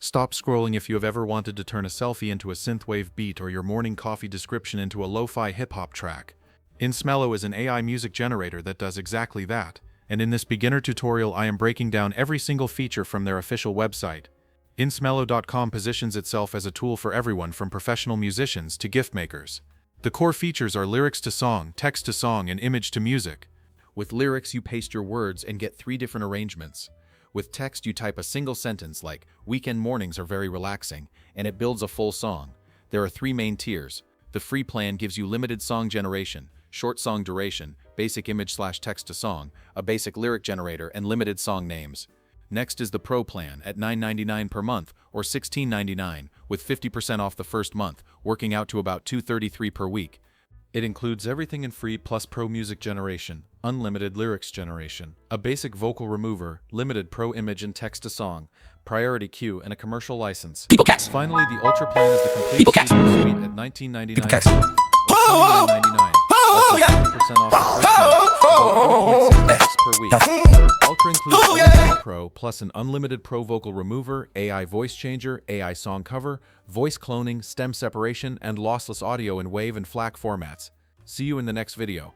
Stop scrolling if you have ever wanted to turn a selfie into a synthwave beat or your morning coffee description into a lo-fi hip-hop track. Insmelo is an AI music generator that does exactly that, and in this beginner tutorial I am breaking down every single feature from their official website. Insmelo.com positions itself as a tool for everyone from professional musicians to gift makers. The core features are lyrics to song, text to song, and image to music. With lyrics, you paste your words and get 3 different arrangements. With text, you type a single sentence like, "Weekend mornings are very relaxing," and it builds a full song. There are 3 main tiers. The free plan gives you limited song generation, short song duration, basic image/text to song, a basic lyric generator, and limited song names. Next is the Pro plan at $9.99 per month or $16.99 with 50% off the first month, working out to about $233 per week. It includes everything in free plus Pro music generation, unlimited lyrics generation, a basic vocal remover, limited Pro image and text to song, priority queue, and a commercial license. Finally, the Ultra plan is the complete studio suite at $19.99 per month or $29.99. Also 50% off the first month, about 1.6 per week. Ultra includes Unlimited Pro plus an unlimited Pro vocal remover, AI voice changer, AI song cover, voice cloning, stem separation, and lossless audio in WAV and FLAC formats. See you in the next video.